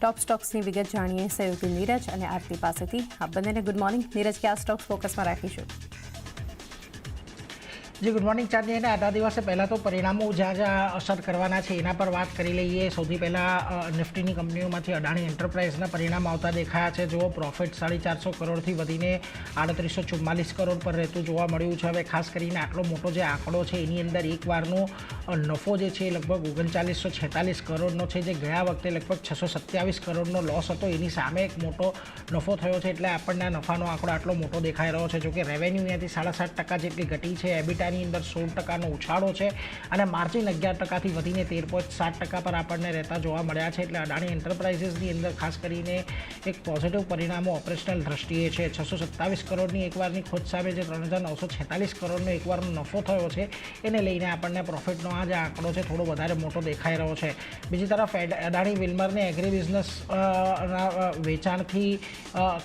Top stocks की विगत जाणीए सहयोगी नीरज और आरती पासेथी। आप બંનેને गुड मॉर्निंग। नीरज, क्या स्टॉक्स फोकस में राखीशुं? जी गुड मॉर्निंग चांदी ने आधा दिवस पहला तो परिणामों ज्यां ज्यां असर करवाना छे एना पर बात करी लईए। सौथी पहला निफ्टीनी कंपनीओमांथी अडाणी एंटरप्राइजना परिणाम आवता देखाया छे। जो प्रॉफिट 450 करोड़थी वधीने 3844 करोड़ पर रहेतुं जोवा मळ्युं छे। हवे खास करीने आटलो मोटो जे आंकड़ो छे एनी अंदर एक वारनो नफो जे छे लगभग 3946 करोड़नो छे, जे गया वखते लगभग 627 करोड़नो लॉस हतो एनी सामे एक मोटो नफो थयो छे। एटले आपणने नफानो आंकड़ो आटलो मोटो देखाई રહ્યો છે। जो कि रेवेन्यू અહીંયાથી 7.5% જેટલી ઘટી છે। એબિટાની અંદર 16% ઉછાળો છે અને માર્જિન 11% વધીને 13.7% પર આપણને રહેતા જોવા મળ્યા છે। એટલે અડાણી એન્ટરપ્રાઇઝીસની અંદર ખાસ કરીને એક પોઝિટિવ પરિણામો ઓપરેશનલ દ્રષ્ટિએ છે। 627 કરોડની એકવારની ખોટ સામે જે 3946 કરોડનો એકવારનો નફો થયો છે એને લઈને આપણને પ્રોફિટનો આ જે આંકડો છે થોડો વધારે મોટો દેખાઈ રહ્યો છે। બીજી તરફ અડાણી વિલ્મરને એગ્રી બિઝનેસ વેચાણથી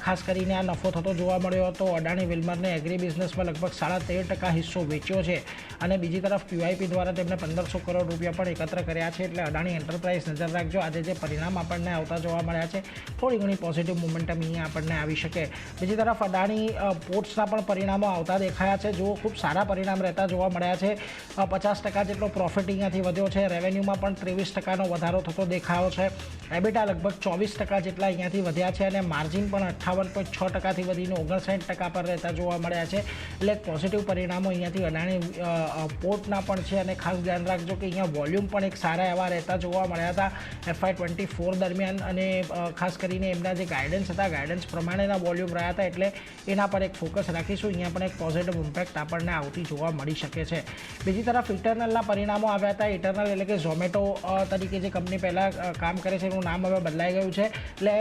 ખાસ કરીને આ નફો થતો જોવા મળ્યો હતો। અડાણી વિલ્મરને એગ્રી બિઝનેસમાં લગભગ 13.5% હિસ્સો વેચ્યો છે અને બીજી તરફ ક્યુઆઈપી દ્વારા તેમણે 1500 કરોડ રૂપિયા પણ એકત્ર કર્યા છે। એટલે અડાણી એન્ટરપ્રાઇઝ નજર રાખજો, આજે જે પરિણામ આપણને આવતા જોવા મળ્યા છે થોડી ઘણી પોઝિટિવ મોમેન્ટમ અહીંયા આપણને આવી શકે। બીજી તરફ અડાણી પોર્ટ્સના પણ પરિણામો આવતા દેખાયા છે। જો ખૂબ સારા પરિણામ રહેતા જોવા મળ્યા છે। 50% જેટલો પ્રોફિટ અહીંયાથી વધ્યો છે। રેવન્યુમાં પણ 23%નો વધારો થતો દેખાયો છે। એબિટા લગભગ 24% જેટલા અહીંયાથી વધ્યા છે અને માર્જિન પણ 58.6%થી વધીને 59% પર રહેતા જોવા મળ્યા છે। એટલે પોઝિટિવ પરિણામો અહીંયાથી અડાણી પોર્ટના પણ છે અને ખાસ ધ્યાન રાખજો કે અહીંયા વોલ્યુમ પણ એક સારા એવા રહેતા જોવા મળ્યા હતા FY24 દરમિયાન અને ખાસ કરીને એમના જે ગાઈડન્સ હતા ગાઈડન્સ પ્રમાણેના વોલ્યુમ રહ્યા હતા। એટલે એના પર એક ફોકસ રાખીશું। અહીંયા પણ એક પોઝિટિવ ઇમ્પેક્ટ આપણને આવતી જોવા મળી શકે છે। બીજી તરફ ઇટરનલના પરિણામો આવ્યા હતા। ઇટરનલ એટલે કે ઝોમેટો તરીકે જે કંપની પહેલાં કામ કરે છે એનું નામ હવે બદલાઈ ગયું છે। એટલે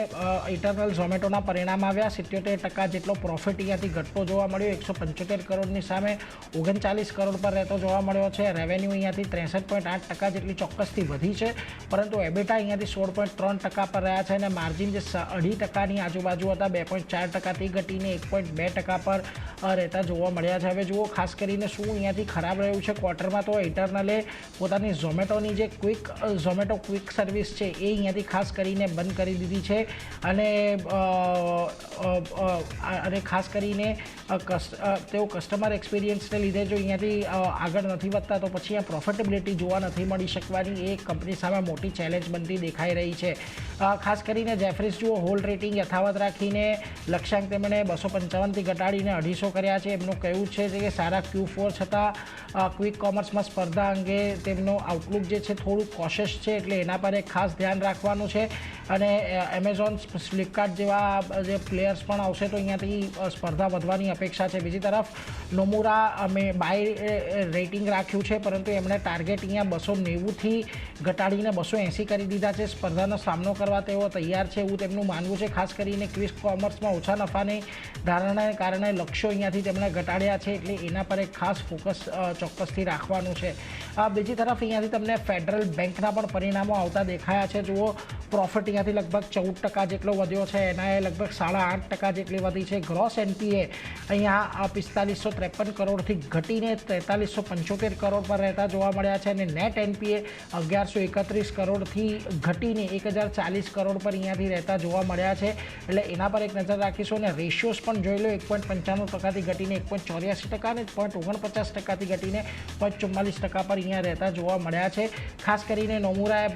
ઇટરનલ ઝોમેટોના પરિણામ આવ્યા। 77% જેટલો પ્રોફિટ અહીંયાથી ઘટતો જોવા મળ્યો। 175 કરોડની સામે 39 કરોડ પર રહેતો જોવા મળ્યો છે। રેવન્યુ અહીંયાથી 63.8% જેટલી ચોક્કસથી વધી છે, પરંતુ એબિટા અહીંયાથી 16.3% પર રહ્યા છે અને માર્જિન જે 2.5%ની આજુબાજુ હતા 2.4%થી ઘટીને 1.2% પર રહેતા જોવા મળ્યા છે। હવે જુઓ ખાસ કરીને શું અહીંયાથી ખરાબ રહ્યું છે ક્વાર્ટરમાં, તો ઇટરનલે પોતાની ઝોમેટોની જે ઝોમેટો ક્વિક સર્વિસ છે એ અહીંયાથી ખાસ કરીને બંધ કરી દીધી છે અને ખાસ કરીને તેઓ કસ્ટમર એક્સપિરિયન્સને લીધે જો અહીંયાથી આગળ નથી વધતા તો પછી આ પ્રોફિટેબિલિટી જોવા નથી મળી શકવાની। એ કંપની સામે મોટી ચેલેન્જ બનતી દેખાઈ રહી છે। ખાસ કરીને જેફરીસ જુઓ હોલ્ડ રેટિંગ યથાવત રાખીને લક્ષ્યાંક તેમણે 255થી ઘટાડીને 250 કર્યા છે। એમનું કહેવું છે કે સારા Q4 છતાં ક્વિક કોમર્સમાં સ્પર્ધા અંગે તેમનો આઉટલુક જે છે થોડું કોશિયસ છે, એટલે એના પર એક ખાસ ધ્યાન રાખવાનું છે। અને એમેઝોન ફ્લિપકાર્ટ જેવા જે પ્લેયર્સ પણ આવશે તો અહીંયાથી સ્પર્ધા વધવાની અપેક્ષા છે। બીજી તરફ નોમુરા અમે બાય રેટિંગ રાખ્યું છે, પરંતુ એમણે ટાર્ગેટ અહીંયા 290થી ઘટાડીને 280 કરી દીધા છે। સ્પર્ધાનો સામનો કરવા તેઓ તૈયાર છે એવું તેમનું માનવું છે। ખાસ કરીને ક્વિક કોમર્સમાં ઓછા નફાની ધારણાને કારણે લક્ષ્યો અહીંયાથી તેમણે ઘટાડ્યા છે, એટલે એના પર એક ખાસ ફોકસ ચોક્કસથી રાખવાનું છે। બીજી તરફ અહીંયાથી તમને ફેડરલ બેંકના પણ પરિણામો આવતા દેખાયા છે। જુઓ પ્રોફિટ અહીંયાથી લગભગ 14% જેટલો વધ્યો છે, એના લગભગ 8.5% જેટલી વધી છે। ગ્રોસ એનપીએ અહીંયા 4553 કરોડથી ઘટીને 4375 કરોડ પર રહેતા જોવા મળ્યા છે અને નેટ એનપીએ 1131 કરોડથી ઘટીને 1040 કરોડ પર અહીંયાથી રહેતા જોવા મળ્યા છે। એટલે એના પર એક નજર રાખીશું અને રેશિયોઝ પણ જોઈ લો। 1.95%થી ઘટીને 1.84% અને 1.49%થી ઘટીને 0.44% પર અહીંયા રહેતા જોવા મળ્યા છે। ખાસ કરીને નોમુરાએ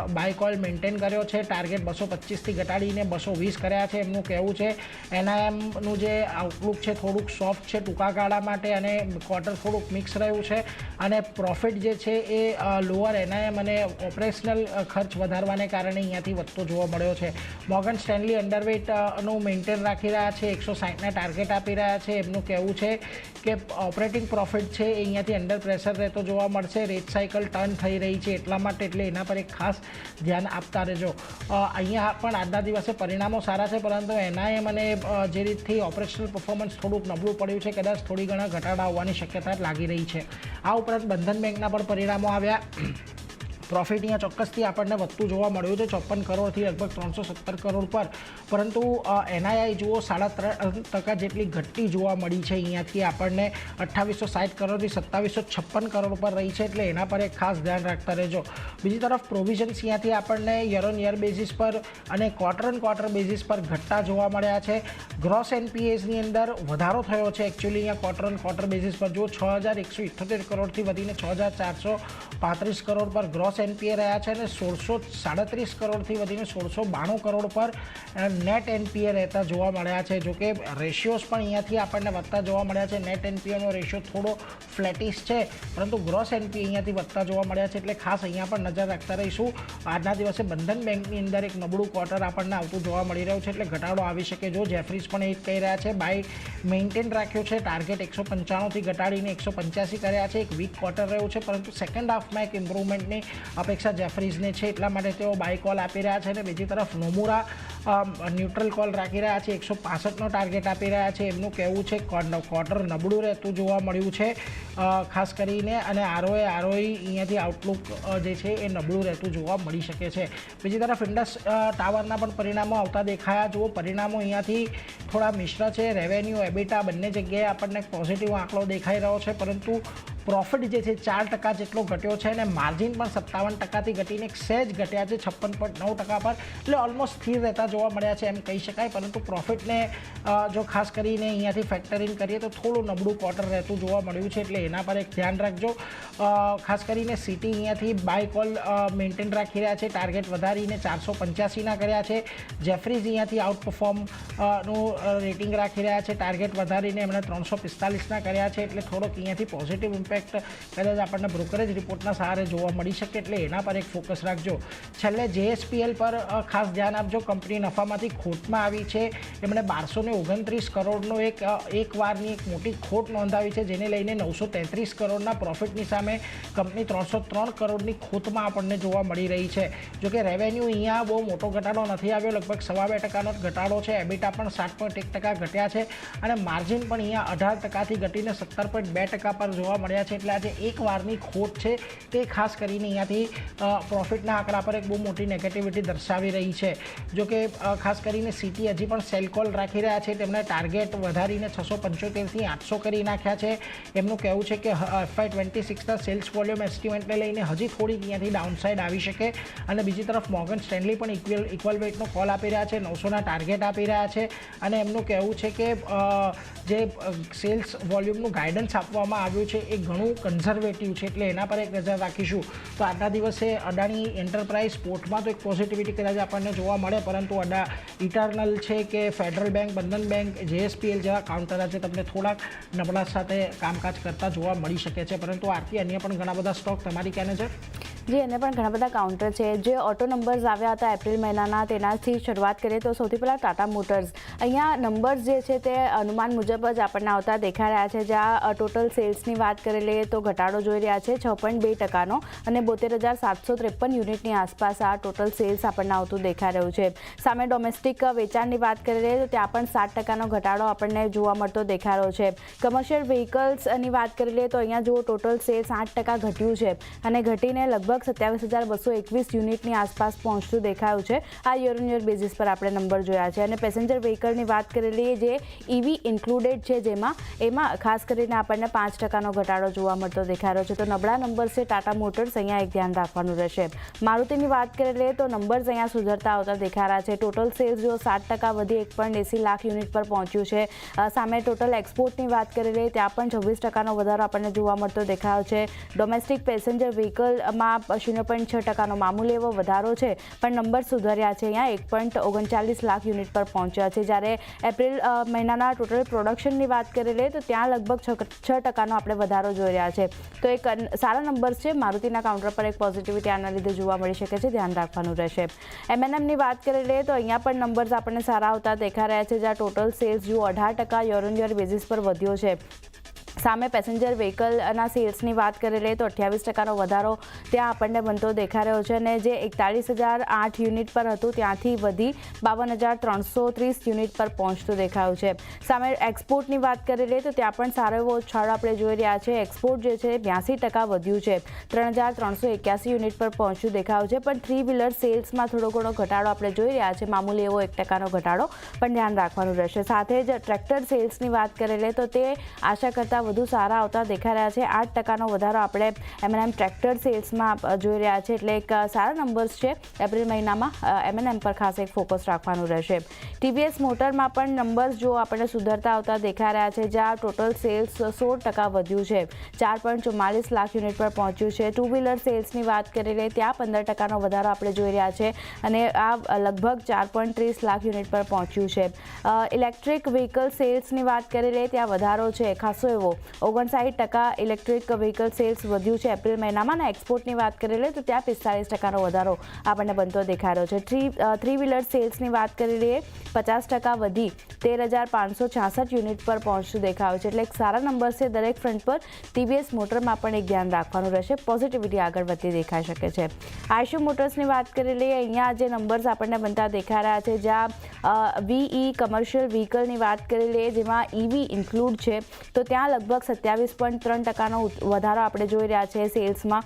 બાય કોલ મેન્ટેન કર્યો છે। ટાર્ગેટ 225થી ઘટાડીને 220 કર્યા છે। એમનું કહેવું છે એનઆઈએમનું જે આઉટલુક છે થોડુંક સોફ્ટ છે ટૂંકા ગાળા માટે અને ક્વાર્ટર થોડુંક મિક્સ રહ્યું છે અને પ્રોફિટ જે છે એ લોઅર એનઆઈએમ અને ઓપરેશનલ ખર્ચ વધારવાને કારણે અહીંયાથી વધતો જોવા મળ્યો છે। મોર્ગન સ્ટેનલી અંડરવેટનું મેન્ટેન રાખી રહ્યા છે, 160ના ટાર્ગેટ આપી રહ્યા છે। એમનું કહેવું છે કે ઓપરેટિંગ પ્રોફિટ છે એ અહીંયાથી અંડર પ્રેશર રહેતો જોવા મળશે। રેટ સાયકલ ટર્ન થઈ રહી છે એટલા માટે, એટલે એના પર એક ખાસ ધ્યાન આપતા રહેજો। અહીંયા પણ આજના દિવસે પરિણામો સારા છે, પરંતુ એનઆઈએમ અને જે રીતથી ઓપરેશનલ પરફોર્મન્સ થોડુંક નબળું પડ્યું છે, કદાચ થોડી ઘણા ઘટાડા આવવાની શક્યતા લાગી રહી છે। આ ઉપરાંત બંધન બેંકના પણ પરિણામો આવ્યા। પ્રોફિટ અહીંયા ચોક્કસથી આપણને વધતું જોવા મળ્યું છે 54 કરોડથી લગભગ 317 કરોડ પર, પરંતુ NII જુઓ 3.5% જેટલી ઘટતી જોવા મળી છે. અહીંયાથી આપણને 2860 કરોડથી 2756 કરોડ પર રહી છે, એટલે એના પર એક ખાસ ધ્યાન રાખતા રહેજો. બીજી તરફ પ્રોવિઝન્સ અહીંયાથી આપણને યર ઓન યર બેઝિસ પર અને ક્વાર્ટર ઓન ક્વાર્ટર બેઝિસ પર ઘટતા જોવા મળ્યા છે. ગ્રોસ NPAsની અંદર વધારો થયો છે એકચ્યુઅલી અહીંયા ક્વાર્ટર ઓન ક્વાર્ટર બેઝિસ પર જો 6178 કરોડથી વધીને 6435 કરોડ પર ગ્રોસ NPA રહ્યા છે અને 1637 કરોડથી વધીને 1692 કરોડ પર નેટ NPA રહેતા જોવા મળ્યા છે. જોકે રેશિયોઝ પણ અહીંયાથી આપણને વધતા જોવા મળ્યા છે. નેટ NPAનો રેશિયો થોડો ફ્લેટિશ છે, પરંતુ ગ્રોસ NPA અહીંયાથી વધતા જોવા મળ્યા છે, એટલે ખાસ અહીંયા પણ નજર રાખતા રહીશું. આજના દિવસે બંધન બેંકની અંદર એક નબળું ક્વાર્ટર આપણને આવતું જોવા મળી રહ્યું છે, એટલે ઘટાડો આવી શકે. જો જેફરીઝ પણ એ જ કહી રહ્યા છે, બાય મેન્ટેન રાખ્યો છે, ટાર્ગેટ 195થી ઘટાડીને 185 કર્યા છે. એક વીક ક્વાર્ટર રહ્યું છે, પરંતુ સેકન્ડ હાફમાં એક ઇમ્પ્રુવમેન્ટની અપેક્ષા જેફરીઝને છે, એટલા માટે તેઓ બાય કોલ આપી રહ્યા છે. અને બીજી તરફ નોમુરા ન્યુટ્રલ કોલ રાખી રહ્યા છે, 165નો ટાર્ગેટ આપી રહ્યા છે. એમનું કહેવું છે ક્વાર્ટર નબળું રહેતું જોવા મળ્યું છે ખાસ કરીને, અને ROE અહીંયાથી આઉટલુક જે છે એ નબળું રહેતું જોવા મળી શકે છે. બીજી તરફ ઇન્ડસ ટાવરના પણ પરિણામો આવતા દેખાયા. જુઓ પરિણામો અહીંયાથી થોડા મિશ્ર છે. રેવન્યુ એબિટા બંને જગ્યાએ આપણને પોઝિટિવ આંકડો દેખાઈ રહ્યો છે, પરંતુ પ્રોફિટ જે છે 4% જેટલો ઘટ્યો છે અને માર્જિન પણ 57%થી ઘટીને સહેજ ઘટ્યા છે 56.9% પર, એટલે ઓલમોસ્ટ સ્થિર રહેતા જોવા મળ્યા છે એમ કહી શકાય. પરંતુ પ્રોફિટને જો ખાસ કરીને અહીંયાથી ફેક્ટર ઇન કરીએ તો થોડું નબળું ક્વાર્ટર રહેતું જોવા મળ્યું છે, એટલે એના પર એક ધ્યાન રાખજો. ખાસ કરીને સિટી અહીંયાથી બાય કોલ મેન્ટેન રાખી રહ્યા છે, ટાર્ગેટ વધારીને 485ના કર્યા છે. જેફરીઝ અહીંયાથી આઉટ પરફોર્મ નું રેટિંગ રાખી રહ્યા છે, ટાર્ગેટ વધારીને એમણે 345ના કર્યા છે, એટલે થોડોક અહીંયાથી પોઝિટિવ ઇમ્પેક્ટ કદાચ આપણને બ્રોકરેજ રિપોર્ટના સહારે જોવા મળી શકે, એટલે એના પર એક ફોકસ રાખજો. છેલ્લે JSPL પર ખાસ ધ્યાન આપજો. કંપની નફામાંથી ખોટમાં આવી છે. એમણે 1229 કરોડનો એક વારની એક મોટી ખોટ નોંધાવી છે, જેને લઈને 933 કરોડના પ્રોફિટની સામે કંપની 303 કરોડની ખોટમાં આપણને જોવા મળી રહી છે. જોકે રેવન્યુ અહીંયા બહુ મોટો ઘટાડો નથી આવ્યો, લગભગ 2.5%નો જ ઘટાડો છે. એબિટા પણ 7.1% ઘટ્યા છે અને માર્જિન પણ અહીંયા 18%થી ઘટીને 17.2% પર જોવા મળ્યા છે. એટલે આજે એક વારની ખોટ છે તે ખાસ કરીને અહીંયાથી પ્રોફિટના આંકડા પર એક બહુ મોટી નેગેટિવિટી દર્શાવી રહી છે. જોકે ખાસ કરીને સિટી હજી પણ સેલ કોલ રાખી રહ્યા છે. તેમણે ટાર્ગેટ વધારીને 675થી 800 કરી નાખ્યા છે. એમનું કહેવું છે કે FY26ના સેલ્સ વોલ્યુમ એસ્ટિમેટને લઈને હજી થોડીક અહીંયાથી ડાઉનસાઇડ આવી શકે. અને બીજી તરફ મોર્ગન સ્ટેનલી પણ ઇક્વલ વેટનો કોલ આપી રહ્યા છે, 900ના ટાર્ગેટ આપી રહ્યા છે. અને એમનું કહેવું છે કે જે સેલ્સ વોલ્યુમનું ગાઈડન્સ આપવામાં આવ્યું છે એ ઘણું કન્ઝર્વેટિવ છે, એટલે એના પર એક નજર રાખીશું. તો આજના દિવસે અદાણી એન્ટરપ્રાઇઝ સ્પોર્ટમાં તો એક પોઝિટિવિટી કદાચ આપણને જોવા મળે, પરંતુ ઇટર્નલ છે કે ફેડરલ બેંક, બંધન બેંક, JSPL જેવા કાઉન્ટર આજે તમને થોડાક નબળા સાથે કામકાજ કરતા જોવા મળી શકે છે. પરંતુ આરતી અન્ય પણ ઘણા બધા સ્ટોક તમારી ક્યાં નજર? જી, એને પણ ઘણા બધા કાઉન્ટર છે. જે ઓટો નંબર્સ આવ્યા હતા એપ્રિલ મહિનાના, તેનાથી શરૂઆત કરીએ તો સૌથી પહેલાં ટાટા મોટર્સ. અહીંયા નંબર્સ જે છે તે અનુમાન મુજબ જ આપણને આવતા દેખાઈ રહ્યા છે. જ્યાં ટોટલ સેલ્સની વાત કરી લઈએ તો ઘટાડો જોઈ રહ્યા છે 6.2%નો અને 72,753 યુનિટની આસપાસ આ ટોટલ સેલ્સ આપણને આવતું દેખાઈ રહ્યું છે. સામે ડોમેસ્ટિક વેચાણની વાત કરી લઈએ તો ત્યાં પણ 7%નો ઘટાડો આપણને જોવા મળતો દેખાઈ રહ્યો છે. કમર્શિયલ વ્હીકલ્સની વાત કરી લઈએ તો અહીંયા જુઓ ટોટલ સેલ્સ 8% ઘટ્યું છે અને ઘટીને લગભગ 27,221 યુનિટની આસપાસ પહોંચતું દેખાયું છે. આ યર ઓન યર બેઝિસ પર આપણે નંબર જોયા છે. અને પેસેન્જર વ્હીકલની વાત કરી લઈએ જે EV ઇન્ક્લુડેડ છે, એમાં ખાસ કરીને આપણને 5%નો ઘટાડો જોવા મળતો દેખાઈ રહ્યો છે. તો નબળા નંબર છે ટાટા મોટર્સ, અહીંયા એક ધ્યાન રાખવાનું રહેશે. મારુતિની વાત કરી લઈએ તો નંબર્સ અહીંયા સુધરતા આવતા દેખાઈ રહ્યા છે. ટોટલ સેલ્સ જો 7% વધી 1.80 લાખ યુનિટ પર પહોંચ્યું છે. સામે ટોટલ એક્સપોર્ટની વાત કરી લઈએ ત્યાં પણ 26%નો વધારો આપણને જોવા મળતો દેખાયો છે. ડોમેસ્ટિક પેસેન્જર વ્હીકલમાં 0.6%નો મામૂલી એવો વધારો છે, પણ નંબર સુધર્યા છે. અહીંયા 1.39 લાખ યુનિટ પર પહોંચ્યા છે. જ્યારે એપ્રિલ મહિનાના ટોટલ પ્રોડક્શનની વાત કરી લઈએ તો ત્યાં લગભગ 6%નો આપણે વધારો જોઈ રહ્યા છે. તો એક સારા નંબર્સ છે. મારુતિના કાઉન્ટર પર એક પોઝિટિવિટી આના લીધે જોવા મળી શકે છે, ધ્યાન રાખવાનું રહેશે. M&Mની વાત કરી લઈએ તો અહીંયા પણ નંબર્સ આપણને સારા આવતા દેખાઈ રહ્યા છે. જ્યાં ટોટલ સેલ્સ જો 18% યર ઓન યર બેઝિસ પર વધ્યો છે. સામે પેસેન્જર વ્હીકલના સેલ્સની વાત કરી લઈએ તો 28% વધારો ત્યાં આપણને બનતો દેખાઈ રહ્યો છે અને જે 41,008 યુનિટ પર હતું ત્યાંથી વધી 52,330 યુનિટ પર પહોંચતું દેખાયું છે. સામે એક્સપોર્ટની વાત કરી લઈએ તો ત્યાં પણ સારો એવો ઉછાળો આપણે જોઈ રહ્યા છે. એક્સપોર્ટ જે છે 82% વધ્યું છે, 3,381 યુનિટ પર પહોંચ્યું દેખાયું છે. પણ 3 વ્હીલર સેલ્સમાં થોડો ઘણો ઘટાડો આપણે જોઈ રહ્યા છે, મામૂલી એવો 1% ઘટાડો પણ ધ્યાન રાખવાનું રહેશે. સાથે જ ટ્રેક્ટર સેલ્સની વાત કરી લઈએ તો તે આશા કરતાં વધુ સારા આવતા દેખાઈ રહ્યા છે. 8% વધારો આપણે M&M ટ્રેક્ટર સેલ્સમાં જોઈ રહ્યા છે, એટલે એક સારા નંબર્સ છે. એપ્રિલ મહિનામાં M&M પર ખાસ એક ફોકસ રાખવાનું રહેશે. TVS મોટરમાં પણ નંબર્સ જો આપણને સુધરતા આવતા દેખાઈ રહ્યા છે, જ્યાં ટોટલ સેલ્સ 16% વધ્યું છે, 4.44 લાખ યુનિટ પર પહોંચ્યું છે. 2 વ્હીલર સેલ્સની વાત કરી લઈએ ત્યાં 15% વધારો આપણે જોઈ રહ્યા છે અને આ લગભગ 4.30 લાખ યુનિટ પર પહોંચ્યું છે. ઇલેક્ટ્રિક વ્હીકલ સેલ્સની વાત કરી લઈએ ત્યાં વધારો છે ખાસો એવો, 59% ઇલેક્ટ્રિક વ્હીકલ સેલ્સ વધ્યું છે એપ્રિલ મહિનામાં. અને એક્સપોર્ટની વાત કરી લઈએ તો ત્યાં 45% વધારો આપણને બનતો દેખાઈ રહ્યો છે. 3 વ્હીલર સેલ્સની વાત કરી લઈએ 50% વધી 13,566 યુનિટ પર પહોંચતું દેખાયું છે, એટલે એક સારા નંબર છે દરેક ફ્રન્ટ પર. TVS મોટરમાં પણ એક ધ્યાન રાખવાનું રહેશે, પોઝિટિવિટી આગળ વધતી દેખાઈ શકે છે. આઈશુ મોટર્સની વાત કરી લઈએ, અહીંયા જે નંબર્સ આપણને બનતા દેખાઈ રહ્યા છે, જ્યાં VE કમર્શિયલ વ્હીકલની વાત કરી લઈએ જેમાં EV ઇન્ક્લુડ છે તો ત્યાં લગભગ 27.3%નો વધારો આપણે જોઈ રહ્યા છે સેલ્સમાં.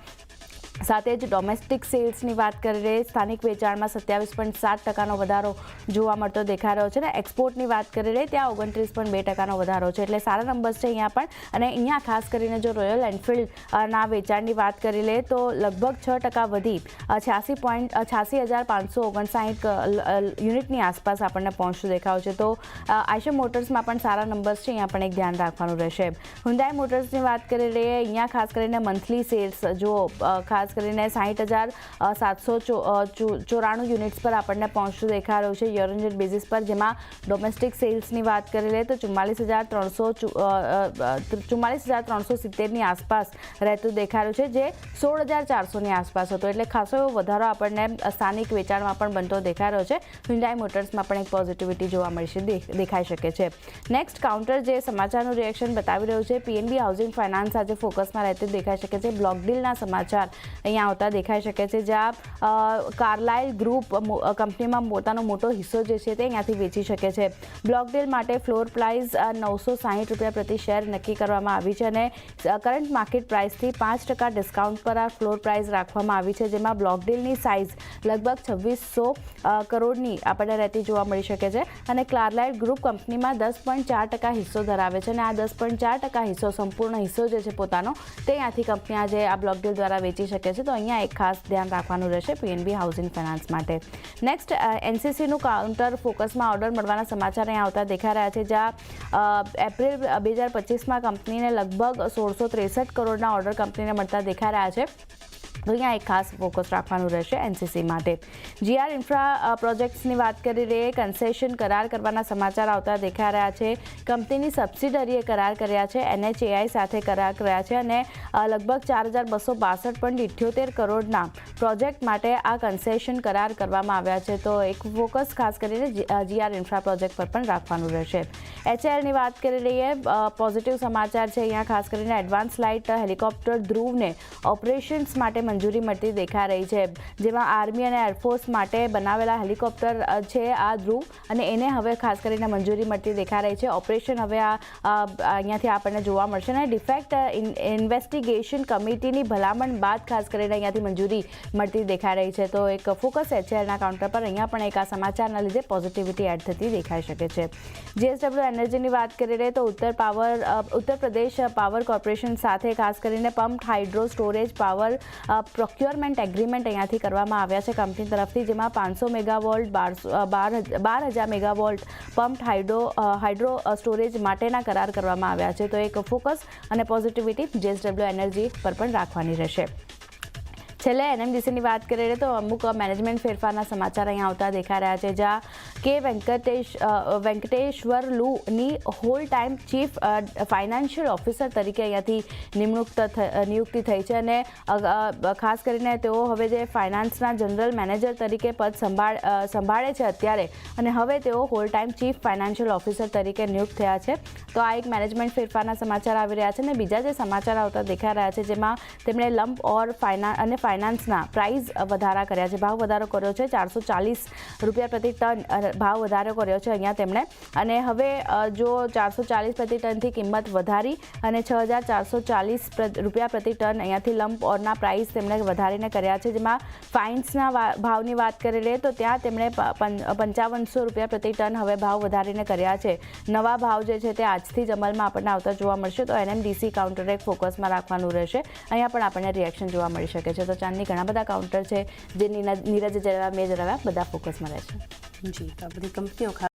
સાથે જ ડોમેસ્ટિક સેલ્સની વાત કરી લઈએ, સ્થાનિક વેચાણમાં 27.7%નો વધારો જોવા મળતો દેખાઈ રહ્યો છે અને એક્સપોર્ટની વાત કરી લઈએ ત્યાં 29.2%નો વધારો છે, એટલે સારા નંબર્સ છે અહીંયા પણ. અને અહીંયા ખાસ કરીને જો રોયલ એનફિલ્ડના વેચાણની વાત કરી લઈએ તો લગભગ 6% વધી 86,559 યુનિટની આસપાસ આપણને પહોંચતું દેખાયું છે. તો આઈશુ મોટર્સમાં પણ સારા નંબર્સ છે, અહીંયા પણ એક ધ્યાન રાખવાનું રહેશે. હુન્ડાઈ મોટર્સની વાત કરી લઈએ, અહીંયા ખાસ કરીને મંથલી સેલ્સ જો ખાસ કરીને 60,794 યુનિટ્સ પર આપણને પહોંચતું દેખાઈ રહ્યું છે યર ઓન યર બેઝિસ પર, જેમાં ડોમેસ્ટિક સેલ્સની વાત કરી લઈએ તો 44,370ની આસપાસ રહેતું દેખાઈ રહ્યું છે, જે 16,400ની આસપાસ હતો, એટલે ખાસો એવો વધારો આપણને સ્થાનિક વેચાણમાં પણ બનતો દેખાઈ રહ્યો છે. હ્યુન્ડાઈ મોટર્સમાં પણ એક પોઝિટિવિટી જોવા મળશે દેખાઈ શકે છે. નેક્સ્ટ કાઉન્ટર જે સમાચારનું રિએક્શન બતાવી રહ્યું છે, PNB હાઉસિંગ ફાઇનાન્સ આજે ફોકસમાં રહેતું દેખાઈ શકે છે. બ્લોક ડીલના સમાચાર અહીંયા આવતા દેખાઈ શકે છે, જ્યાં કાર્લાઇલ ગ્રુપ કંપનીમાં પોતાનો મોટો હિસ્સો જે છે તે અહીંયાથી વેચી શકે છે. બ્લોક ડીલ માટે ફ્લોર પ્રાઇસ 960 રૂપિયા પ્રતિ શેર નક્કી કરવામાં આવી છે અને કરંટ માર્કેટ પ્રાઇસથી 5% ડિસ્કાઉન્ટ પર આ ફ્લોર પ્રાઇસ રાખવામાં આવી છે, જેમાં બ્લોક ડીલની સાઇઝ લગભગ 2600 કરોડની આપણને રહેતી જોવા મળી શકે છે. અને કાર્લાઇલ ગ્રુપ કંપનીમાં 10.4% હિસ્સો ધરાવે છે અને આ 10.4% હિસ્સો સંપૂર્ણ હિસ્સો જે છે પોતાનો તે અહીંયાથી કંપની આજે આ બ્લોક ડીલ દ્વારા વેચી શકે છે. તો અહીંયા એક ખાસ ધ્યાન રાખવાનું રહેશે PNB હાઉસિંગ ફાઇનાન્સ માટે. નેક્સ્ટ NCCનું કાઉન્ટર ફોકસમાં ઓર્ડર મળવાના સમાચાર અહીંયા આવતા દેખાઈ રહ્યા છે, જ્યાં એપ્રિલ 2025માં કંપનીને લગભગ 1663 કરોડના ઓર્ડર કંપનીને મળતા દેખાઈ રહ્યા છે. તો અહીંયા એક ખાસ ફોકસ રાખવાનું રહેશે NCC માટે. GR ઇન્ફ્રા પ્રોજેક્ટ્સની વાત કરી લઈએ, કન્સેશન કરાર કરવાના સમાચાર આવતા દેખાઈ રહ્યા છે. કંપનીની સબસિડરીએ કરાર કર્યા છે, NHAI સાથે કરાર કર્યા છે અને લગભગ 4,262.78 કરોડના પ્રોજેક્ટ માટે આ કન્સેશન કરાર કરવામાં આવ્યા છે. તો એક ફોકસ ખાસ કરીને GR ઇન્ફ્રા પ્રોજેક્ટ પર પણ રાખવાનું રહેશે. HALની વાત કરી લઈએ, પોઝિટિવ સમાચાર છે અહીંયા, ખાસ કરીને એડવાન્સ લાઇટ હેલિકોપ્ટર ધ્રુવને ઓપરેશન્સ માટે મંજૂરી મળતી દેખાઈ રહી છે, જેમાં આર્મી અને એરફોર્સ માટે બનાવેલા હેલિકોપ્ટર છે આ ધ્રુવ, અને એને હવે ખાસ કરીને મંજૂરી મળતી દેખાઈ રહી છે. ઓપરેશન હવે અહીંયાથી આપણને જોવા મળશે અને ડિફેક્ટ ઇન્વેસ્ટિગેશન કમિટીની ભલામણ બાદ ખાસ કરીને અહીંયાથી મંજૂરી મળતી દેખાઈ રહી છે. તો એક ફોકસ HALના કાઉન્ટર પર અહીંયા પણ એક આ સમાચારના લીધે પોઝિટિવિટી એડ થતી દેખાઈ શકે છે. JSW એનર્જીની વાત કરી લઈએ તો ઉત્તર પ્રદેશ પાવર કોર્પોરેશન સાથે ખાસ કરીને pump hydro storage power procurement agreement અહીંયાથી કરવામાં આવ્યા છે કંપની તરફથી, જેમાં 500 megavolt 12,000 megavolt pump hydro storage માટેના કરાર કરવામાં આવ્યા છે. તો એક ફોકસ અને પોઝિટિવિટી JSW એનર્જી પર પણ રાખવાની રહેશે. છેલ્લે NMDCની વાત કરીએ તો અમુક મેનેજમેન્ટ ફેરફારના સમાચાર અહીંયા આવતા દેખાઈ રહ્યા છે, જ્યાં કે વેંકટેશ્વરલુની whole time chief financial officer તરીકે અહીંયાથી નિયુક્તિ થઈ છે અને ખાસ કરીને તેઓ હવે જે ફાઇનાન્સના જનરલ મેનેજર તરીકે પદ સંભાળે છે અત્યારે, અને હવે તેઓ whole time chief financial officer તરીકે નિયુક્ત થયા છે. તો આ એક મેનેજમેન્ટ ફેરફારના સમાચાર આવી રહ્યા છે અને બીજા જે સમાચાર આવતા દેખાઈ રહ્યા છે જેમાં તેમણે લંપ ઓર ફાઇનાન્સના પ્રાઇસ વધારા કર્યા છે, ભાવ વધારો કર્યો છે. 440 રૂપિયા પ્રતિ ટન ભાવ વધારો કર્યો છે અહીંયા તેમણે, અને હવે જો 440 પ્રતિ ટનથી કિંમત વધારી અને 6,440 રૂપિયા પ્રતિ ટન અહીંયાથી લંપ ઓરના પ્રાઇસ તેમણે વધારીને કર્યા છે. જેમાં ફાઇન્સના ભાવની વાત કરી લઈએ તો ત્યાં તેમણે 5500 રૂપિયા પ્રતિ ટન હવે ભાવ વધારીને કર્યા છે. નવા ભાવ જે છે તે આજથી જ અમલમાં આપણને આવતા જોવા મળશે. તો NMDC કાઉન્ટર એક ફોકસમાં રાખવાનું રહેશે. અહીંયા પણ આપણને રિએક્શન જોવા મળી શકે છે. તો ચાંદની ઘણા બધા કાઉન્ટર છે જે નીરજે જણાવ્યા, મેં જણાવ્યા, બધા ફોકસમાં રહેશે. જી, તો આ બધી કંપનીઓ